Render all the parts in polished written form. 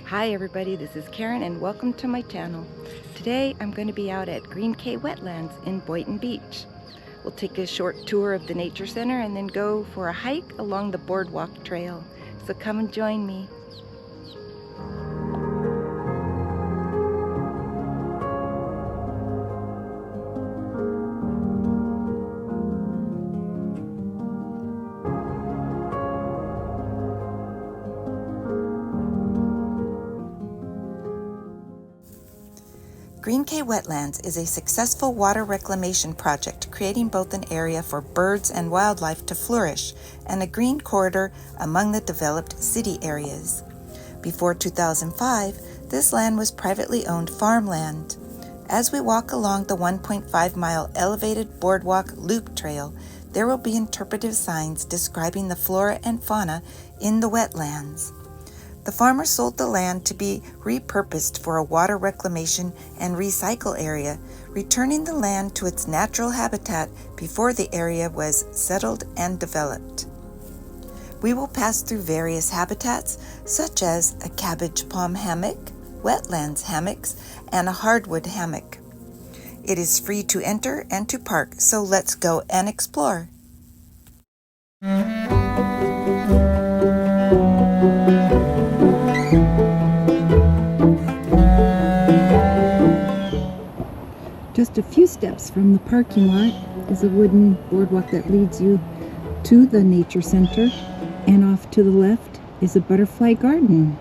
Hi everybody, this is Karen and welcome to my channel. Today I'm going to be out at Green Cay Wetlands in Boynton Beach. We'll take a short tour of the nature center and then go for a hike along the boardwalk trail. So come and join me. Green Cay Wetlands is a successful water reclamation project creating both an area for birds and wildlife to flourish and a green corridor among the developed city areas. Before 2005, this land was privately owned farmland. As we walk along the 1.5-mile elevated boardwalk loop trail, there will be interpretive signs describing the flora and fauna in the wetlands. The farmer sold the land to be repurposed for a water reclamation and recycle area, returning the land to its natural habitat before the area was settled and developed. We will pass through various habitats such as a cabbage palm hammock, wetlands hammocks, and a hardwood hammock. It is free to enter and to park, so let's go and explore. Just a few steps from the parking lot is a wooden boardwalk that leads you to the nature center, and off to the left is a butterfly garden.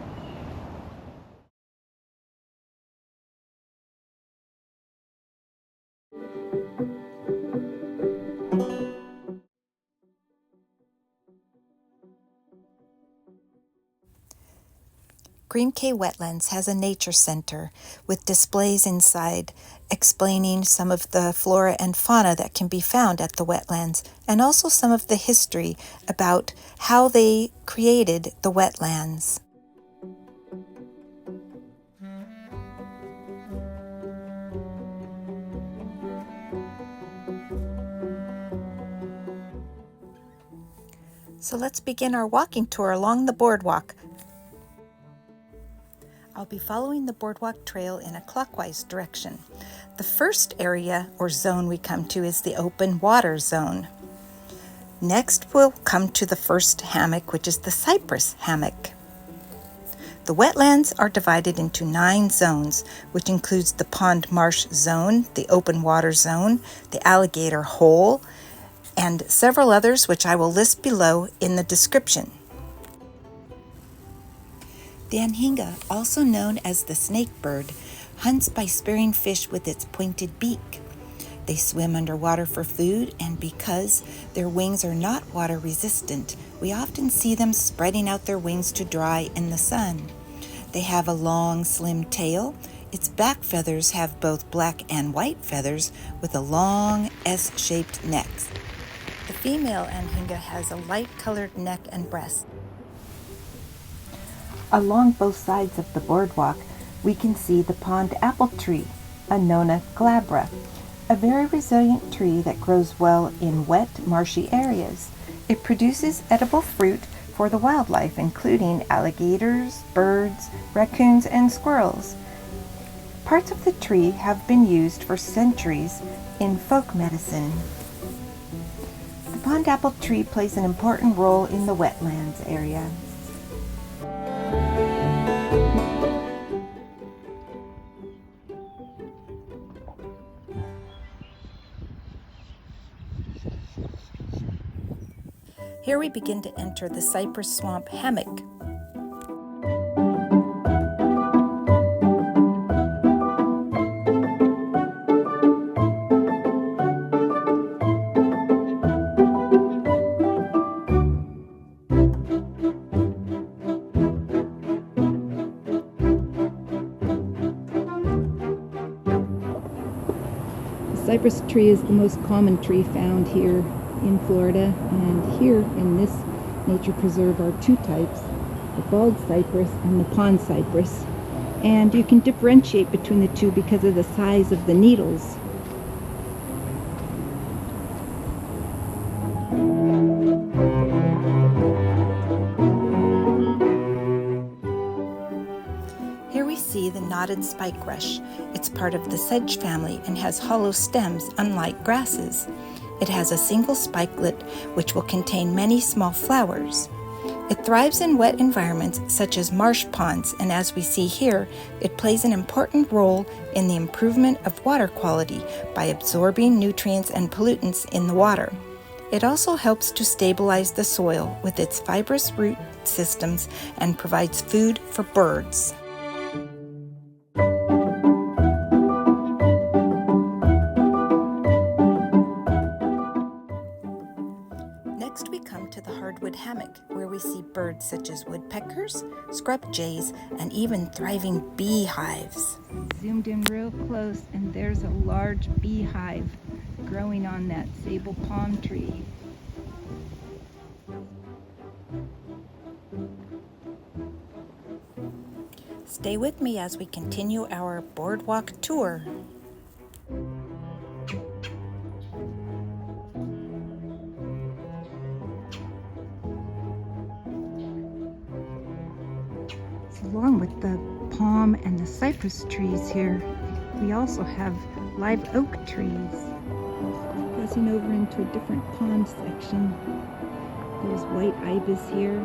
Green Cay Wetlands has a nature center with displays inside explaining some of the flora and fauna that can be found at the wetlands, and also some of the history about how they created the wetlands. So let's begin our walking tour along the boardwalk. I'll be following the boardwalk trail in a clockwise direction. The first area or zone we come to is the open water zone. Next we'll come to the first hammock, which is the Cyprus hammock. The wetlands are divided into 9 zones, which includes the pond marsh zone, the open water zone, the alligator hole, and several others which I will list below in the description. The anhinga, also known as the snake bird, hunts by spearing fish with its pointed beak. They swim underwater for food, and because their wings are not water resistant, we often see them spreading out their wings to dry in the sun. They have a long, slim tail. Its back feathers have both black and white feathers with a long S-shaped neck. The female anhinga has a light-colored neck and breast. Along both sides of the boardwalk, we can see the pond apple tree, Annona glabra, a very resilient tree that grows well in wet, marshy areas. It produces edible fruit for the wildlife, including alligators, birds, raccoons, and squirrels. Parts of the tree have been used for centuries in folk medicine. The pond apple tree plays an important role in the wetlands area. Here we begin to enter the cypress swamp hammock. The cypress tree is the most common tree found here in Florida, and here in this nature preserve are 2 types, the bald cypress and the pond cypress, and you can differentiate between the two because of the size of the needles. spotted spikerush. It's part of the sedge family and has hollow stems, unlike grasses. It has a single spikelet which will contain many small flowers. It thrives in wet environments such as marsh ponds, and as we see here, it plays an important role in the improvement of water quality by absorbing nutrients and pollutants in the water. It also helps to stabilize the soil with its fibrous root systems and provides food for birds. Next, we come to the hardwood hammock, where we see birds such as woodpeckers, scrub jays, and even thriving beehives. Zoomed in real close, and there's a large beehive growing on that sable palm tree. Stay with me as we continue our boardwalk tour. Along with the palm and the cypress trees here, we also have live oak trees. Crossing over into a different pond section. There's white ibis here.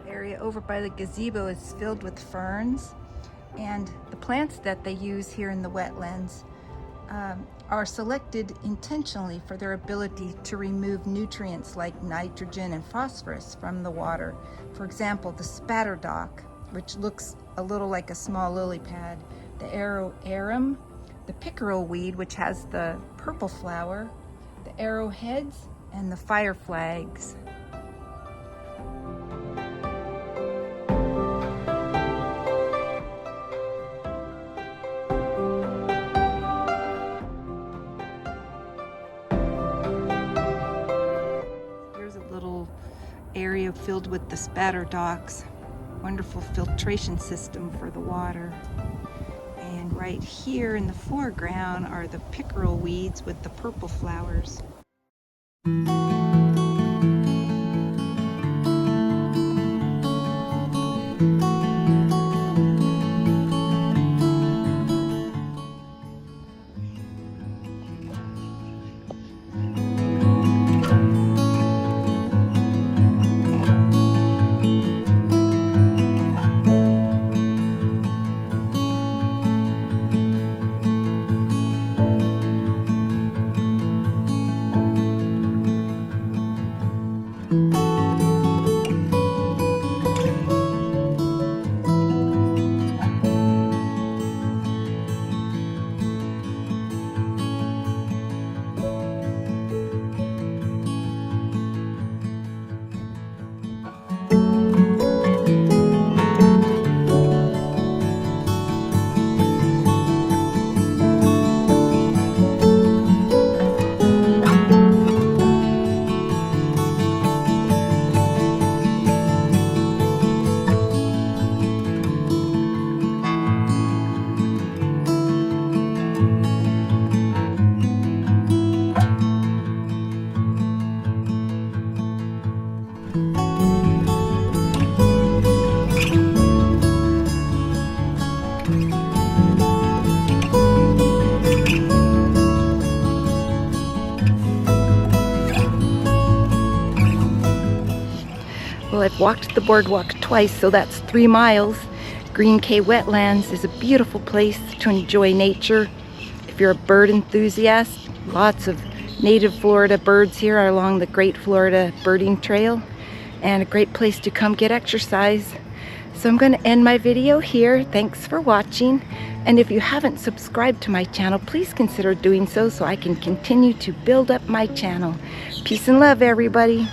Area over by the gazebo is filled with ferns, and the plants that they use here in the wetlands are selected intentionally for their ability to remove nutrients like nitrogen and phosphorus from the water. For example, the spatterdock, which looks a little like a small lily pad, the arum, the pickerel weed, which has the purple flower, the arrowheads, and the fire flags. Area filled with the spatterdocks. Wonderful filtration system for the water. And right here in the foreground are the pickerel weeds with the purple flowers. I've walked the boardwalk twice, so that's 3 miles. Green Cay Wetlands is a beautiful place to enjoy nature. If you're a bird enthusiast, lots of native Florida birds here along the Great Florida Birding Trail, and a great place to come get exercise. So I'm going to end my video here. Thanks for watching, and if you haven't subscribed to my channel, please consider doing so I can continue to build up my channel. Peace and love, everybody.